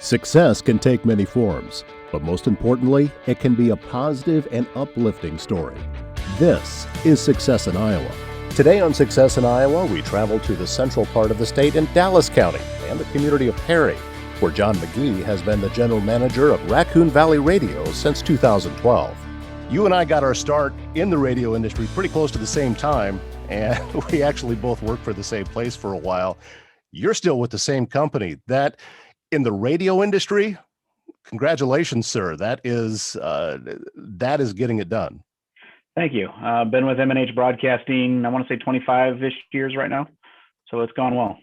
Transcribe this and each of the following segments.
Success can take many forms, but most importantly, it can be a positive and uplifting story. This is Success in Iowa. Today on Success in Iowa, we travel to the central part of the state in Dallas County and the community of Perry, where John McGee has been the general manager of Raccoon Valley Radio since 2012. You and I got our start in the radio industry pretty close to the same time, and we actually both worked for the same place for a while. You're still with the same company. That in the radio industry, congratulations, sir. That is getting it done. Thank you. I've been with M&H Broadcasting, I want to say 25-ish years right now. So it's gone well.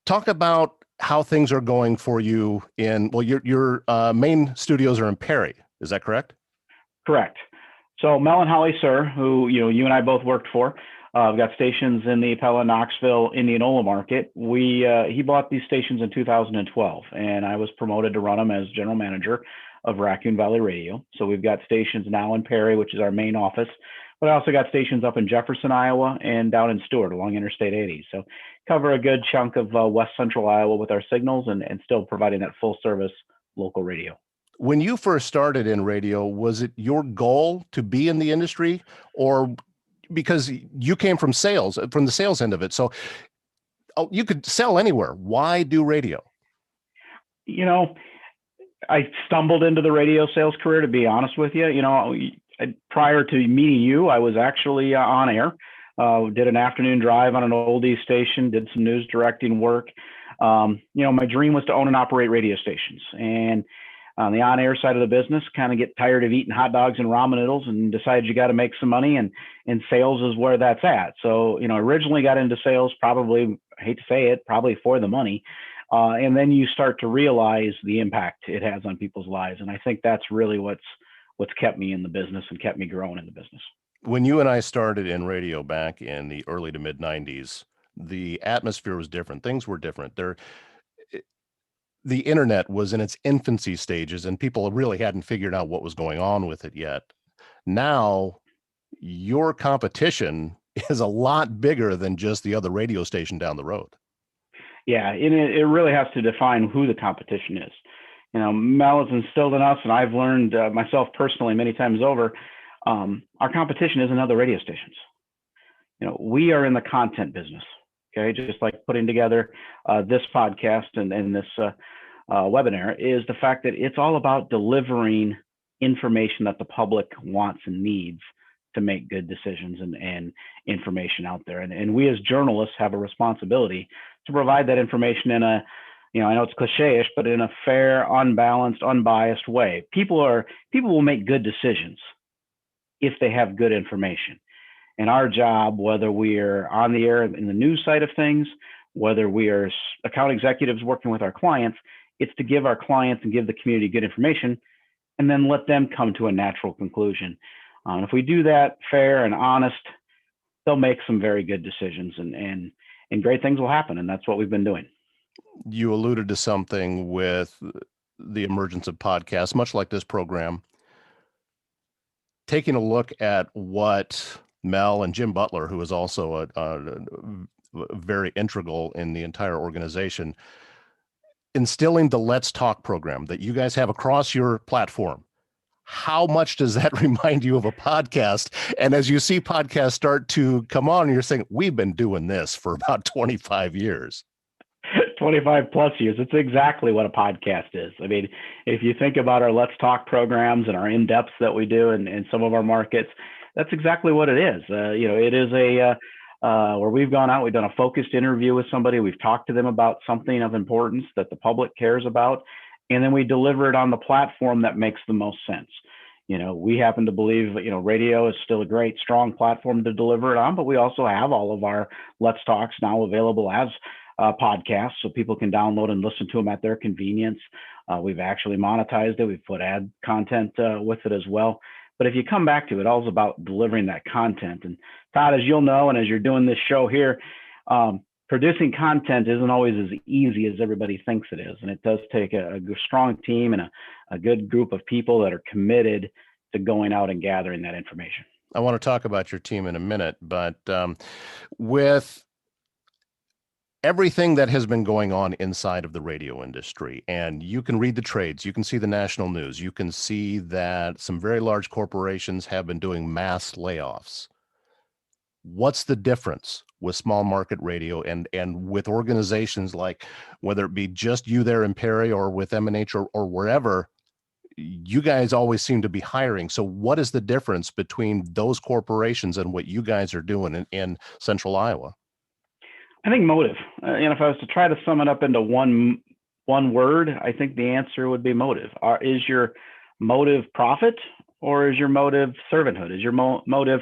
Talk about how things are going for you your main studios are in Perry. Is that correct? Correct. So Mel and Holly Sir, who you and I both worked for, we've got stations in the Pella, Knoxville, Indianola market. He bought these stations in 2012, and I was promoted to run them as general manager of Raccoon Valley Radio. So we've got stations now in Perry, which is our main office, but I also got stations up in Jefferson, Iowa, and down in Stewart along Interstate 80. So cover a good chunk of west central Iowa with our signals and still providing that full service local radio. When you first started in radio, was it your goal to be in the industry, or because you came from sales, from the sales end of it? So you could sell anywhere. Why do radio? I stumbled into the radio sales career, to be honest with you. Prior to meeting you, I was actually on air, did an afternoon drive on an oldies station, did some news directing work. My dream was to own and operate radio stations. And on the on-air side of the business, kind of get tired of eating hot dogs and ramen noodles and decided you got to make some money, and sales is where that's at. So, originally got into sales, probably, I hate to say it, probably for the money. And then you start to realize the impact it has on people's lives. And I think that's really what's kept me in the business and kept me growing in the business. When you and I started in radio back in the early to mid 90s, the atmosphere was different. Things were different. The internet was in its infancy stages and people really hadn't figured out what was going on with it yet. Now, your competition is a lot bigger than just the other radio station down the road. Yeah, and it really has to define who the competition is. Mel has instilled in us, and I've learned myself personally many times over, our competition isn't other radio stations. We are in the content business, okay? Just like putting together this podcast and this webinar is the fact that it's all about delivering information that the public wants and needs to make good decisions and information out there. And we as journalists have a responsibility to provide that information in a, I know it's cliche-ish, but in a fair, unbalanced, unbiased way. People will make good decisions if they have good information. And our job, whether we're on the air in the news side of things, whether we are account executives working with our clients, it's to give our clients and give the community good information and then let them come to a natural conclusion. If we do that fair and honest, they'll make some very good decisions and great things will happen. And that's what we've been doing. You alluded to something with the emergence of podcasts, much like this program. Taking a look at what Mel and Jim Butler, who is also a very integral in the entire organization, instilling the Let's Talk program that you guys have across your platform. How much does that remind you of a podcast? And as you see podcasts start to come on, you're saying, we've been doing this for about 25 years. 25 plus years. It's exactly what a podcast is. I mean, if you think about our Let's Talk programs and our in-depths that we do in some of our markets, that's exactly what it is. It is where we've gone out, we've done a focused interview with somebody, we've talked to them about something of importance that the public cares about, and then we deliver it on the platform that makes the most sense. We happen to believe, radio is still a great, strong platform to deliver it on, but we also have all of our Let's Talks now available as podcasts, so people can download and listen to them at their convenience. We've actually monetized it. We've put ad content with it as well. But if you come back to it, all's about delivering that content. And Todd, as you'll know, and as you're doing this show here, producing content isn't always as easy as everybody thinks it is. And it does take a strong team and a good group of people that are committed to going out and gathering that information. I want to talk about your team in a minute, but with everything that has been going on inside of the radio industry, and you can read the trades, you can see the national news, you can see that some very large corporations have been doing mass layoffs. What's the difference with small market radio and with organizations like, whether it be just you there in Perry or with MNH or wherever, you guys always seem to be hiring. So what is the difference between those corporations and what you guys are doing in central Iowa? I think motive. If I was to try to sum it up into one word, I think the answer would be motive. Is your motive profit, or is your motive servanthood? Is your motive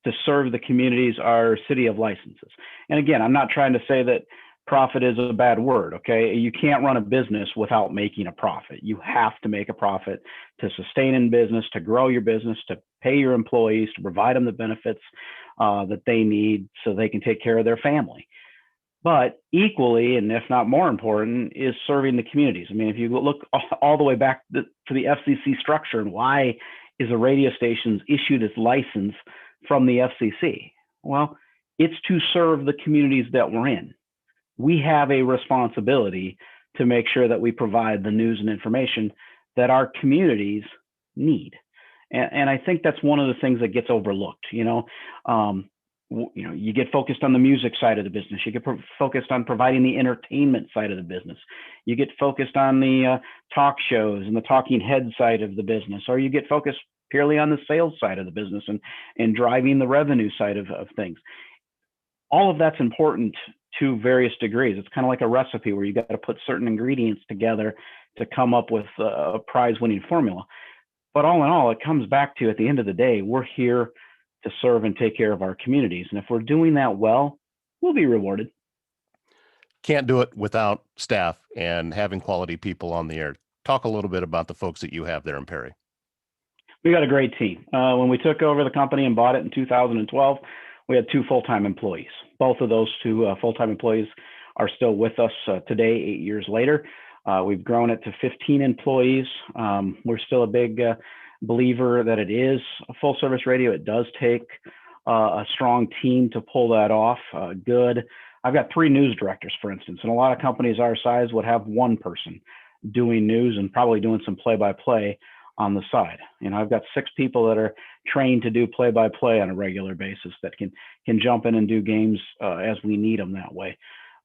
to serve the communities, our city of licenses? And again, I'm not trying to say that profit is a bad word. Okay, you can't run a business without making a profit. You have to make a profit to sustain in business, to grow your business, to pay your employees, to provide them the benefits that they need so they can take care of their family. But equally, and if not more important, is serving the communities. I mean, if you look all the way back to the FCC structure and why is a radio station issued its license from the FCC? Well, it's to serve the communities that we're in. We have a responsibility to make sure that we provide the news and information that our communities need. And I think that's one of the things that gets overlooked. You get focused on the music side of the business. You get focused on providing the entertainment side of the business. You get focused on the talk shows and the talking head side of the business, or you get focused purely on the sales side of the business and driving the revenue side of things. All of that's important to various degrees. It's kind of like a recipe where you got to put certain ingredients together to come up with a prize-winning formula. But all in all, it comes back to, at the end of the day, we're here to serve and take care of our communities. And if we're doing that well, we'll be rewarded. Can't do it without staff and having quality people on the air. Talk a little bit about the folks that you have there in Perry. We got a great team. When we took over the company and bought it in 2012, we had 2 full-time employees. Both of those 2 full-time employees are still with us today, 8 years later. We've grown it to 15 employees. We're still a big believer that it is a full-service radio. It does take a strong team to pull that off. I've got 3 news directors, for instance, and a lot of companies our size would have 1 person doing news and probably doing some play-by-play on the side. I've got 6 people that are trained to do play-by-play on a regular basis that can jump in and do games as we need them that way.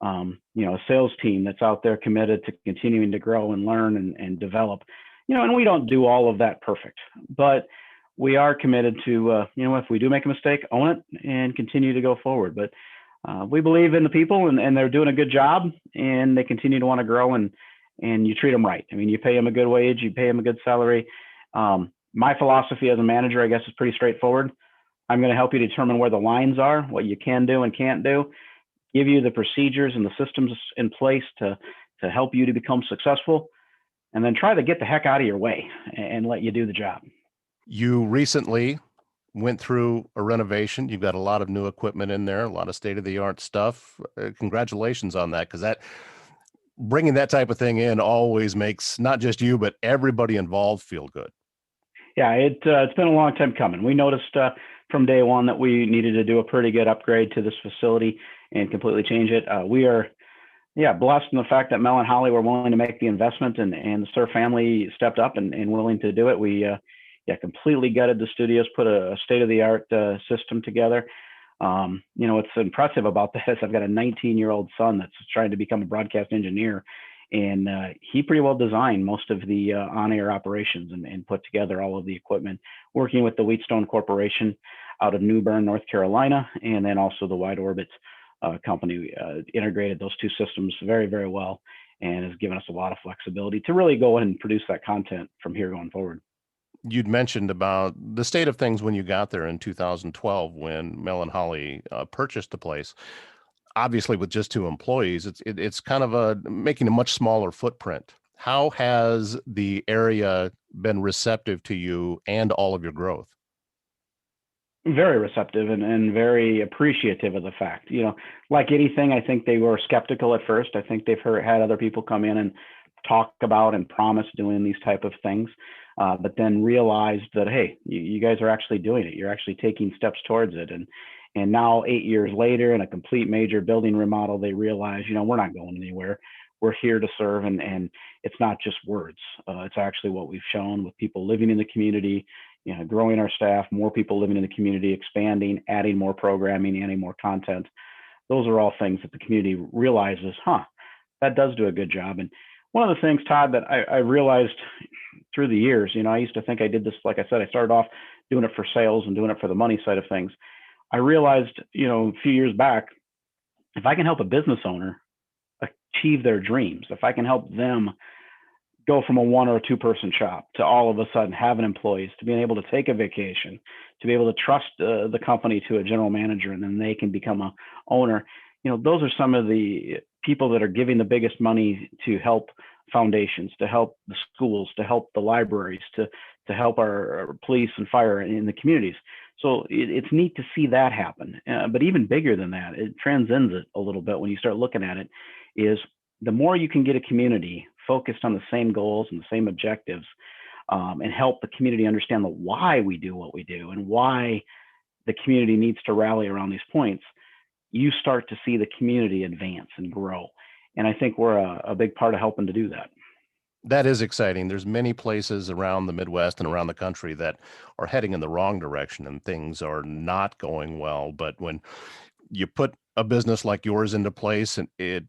A sales team that's out there committed to continuing to grow and learn and develop. And we don't do all of that perfect, but we are committed to, if we do make a mistake, own it and continue to go forward. But we believe in the people, and they're doing a good job, and they continue to want to grow, and you treat them right. I mean, you pay them a good wage, you pay them a good salary. My philosophy as a manager, I guess, is pretty straightforward. I'm going to help you determine where the lines are, what you can do and can't do, give you the procedures and the systems in place to help you to become successful, and then try to get the heck out of your way and let you do the job. You recently went through a renovation. You've got a lot of new equipment in there, a lot of state-of-the-art stuff. Congratulations on that, because bringing that type of thing in always makes not just you, but everybody involved feel good. Yeah, it's been a long time coming. We noticed from day one that we needed to do a pretty good upgrade to this facility and completely change it. We are blessed in the fact that Mel and Holly were willing to make the investment, and the Sir family stepped up and willing to do it. We completely gutted the studios, put a state-of-the-art system together. What's impressive about this, I've got a 19-year-old son that's trying to become a broadcast engineer, and he pretty well designed most of the on-air operations and put together all of the equipment, working with the Wheatstone Corporation out of New Bern, North Carolina, and then also the Wide Orbit company integrated those 2 systems very, very well, and has given us a lot of flexibility to really go in and produce that content from here going forward. You'd mentioned about the state of things when you got there in 2012, when Mel and Holly purchased the place. Obviously, with just 2 employees, it's kind of making a much smaller footprint. How has the area been receptive to you and all of your growth? Very receptive and very appreciative of the fact. Like anything, I think they were skeptical at first. I think they've had other people come in and talk about and promise doing these type of things, but then realized that, hey, you guys are actually doing it. You're actually taking steps towards it. And now 8 years later, in a complete major building remodel, they realize, we're not going anywhere. We're here to serve, and it's not just words. It's actually what we've shown with people living in the community, growing our staff, more people living in the community, expanding, adding more programming, adding more content. Those are all things that the community realizes, that does do a good job. And one of the things, Todd, that I realized through the years, I used to think I did this, like I said, I started off doing it for sales and doing it for the money side of things. I realized, a few years back, if I can help a business owner achieve their dreams, if I can help them go from a 1 or 2 person shop to all of a sudden having employees, to being able to take a vacation, to be able to trust the company to a general manager, and then they can become a owner. Those are some of the people that are giving the biggest money to help foundations, to help the schools, to help the libraries, to help our police and fire in the communities. So it's neat to see that happen. But even bigger than that, it transcends it a little bit when you start looking at it, is the more you can get a community focused on the same goals and the same objectives, and help the community understand the why we do what we do and why the community needs to rally around these points, you start to see the community advance and grow. And I think we're a big part of helping to do that. That is exciting. There's many places around the Midwest and around the country that are heading in the wrong direction and things are not going well. But when you put a business like yours into place, and it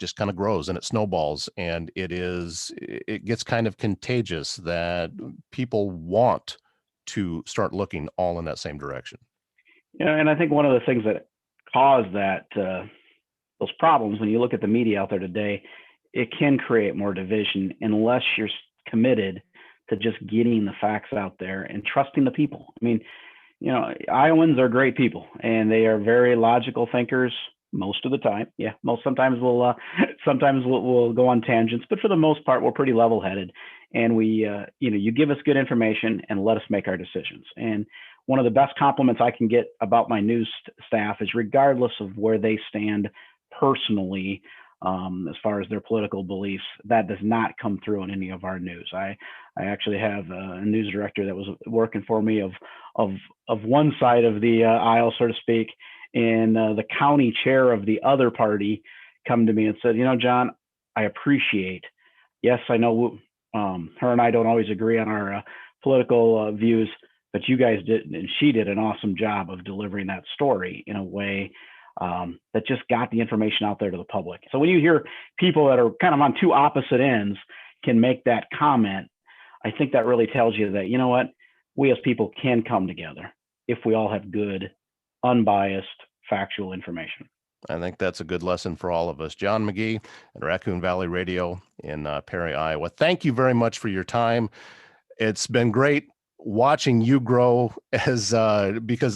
just kind of grows and it snowballs, and it gets kind of contagious that people want to start looking all in that same direction. And I think one of the things that caused that, those problems, when you look at the media out there today, it can create more division unless you're committed to just getting the facts out there and trusting the people. I mean, Iowans are great people, and they are very logical thinkers most of the time. Yeah, sometimes we'll go on tangents, but for the most part, we're pretty level-headed. And we, you give us good information and let us make our decisions. And one of the best compliments I can get about my news staff is, regardless of where they stand personally, as far as their political beliefs, that does not come through in any of our news. I actually have a news director that was working for me of one side of the aisle, so to speak, and the county chair of the other party come to me and said, John, I appreciate, yes, I know her and I don't always agree on our political views, but you guys did, and she did an awesome job of delivering that story in a way that just got the information out there to the public. So when you hear people that are kind of on two opposite ends can make that comment, I think that really tells you that, we as people can come together if we all have good, unbiased, factual information. I think that's a good lesson for all of us. John McGee at Raccoon Valley Radio in Perry, Iowa. Thank you very much for your time. It's been great watching you grow because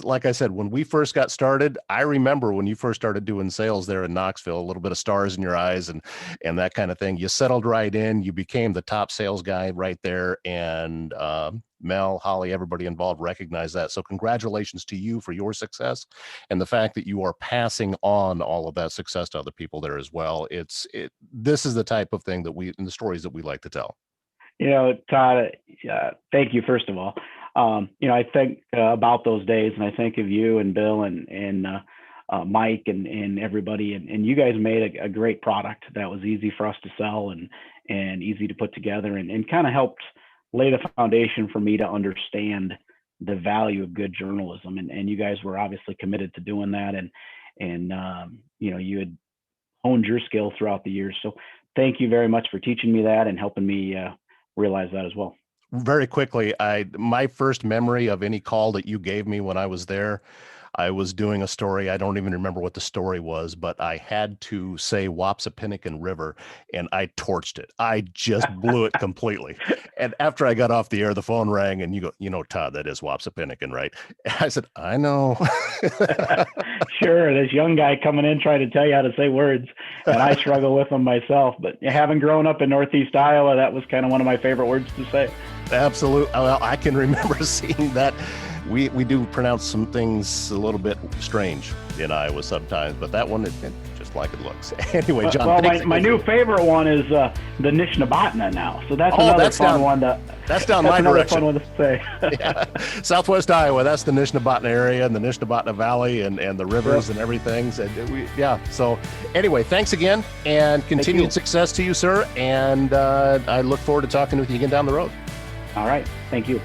like I said, when we first got started, I remember when you first started doing sales there in Knoxville, a little bit of stars in your eyes and that kind of thing. You settled right in, you became the top sales guy right there. And Mel, Holly, everybody involved recognized that. So congratulations to you for your success and the fact that you are passing on all of that success to other people there as well. This is the type of thing and the stories that we like to tell. Todd, thank you, first of all. I think about those days, and I think of you and Bill and Mike and everybody, and you guys made a great product that was easy for us to sell and easy to put together, and kind of helped lay the foundation for me to understand the value of good journalism. And you guys were obviously committed to doing that, and you had honed your skill throughout the years. So thank you very much for teaching me that and helping me realize that as well. Very quickly, my first memory of any call that you gave me when I was there, I was doing a story. I don't even remember what the story was, but I had to say Wapsipinicon River, and I torched it. I just blew it completely. And after I got off the air, the phone rang, and you go, Todd, that is Wapsipinicon, right? I said, I know. Sure, this young guy coming in trying to tell you how to say words, and I struggle with them myself. But having grown up in Northeast Iowa, that was kind of one of my favorite words to say. Absolutely. Well, I can remember seeing that. We do pronounce some things a little bit strange in Iowa sometimes, but that one, it just like it looks. Anyway, John, well, thanks my again. new favorite one is the Nishnabotna now. So that's Oh, another that's fun down- one to. That's down That's my another direction. fun one to say. Yeah. Southwest Iowa, that's the Nishnabotna area and the Nishnabotna Valley and the rivers and everything. So, so anyway, thanks again and continued success to you, sir. And I look forward to talking with you again down the road. All right. Thank you.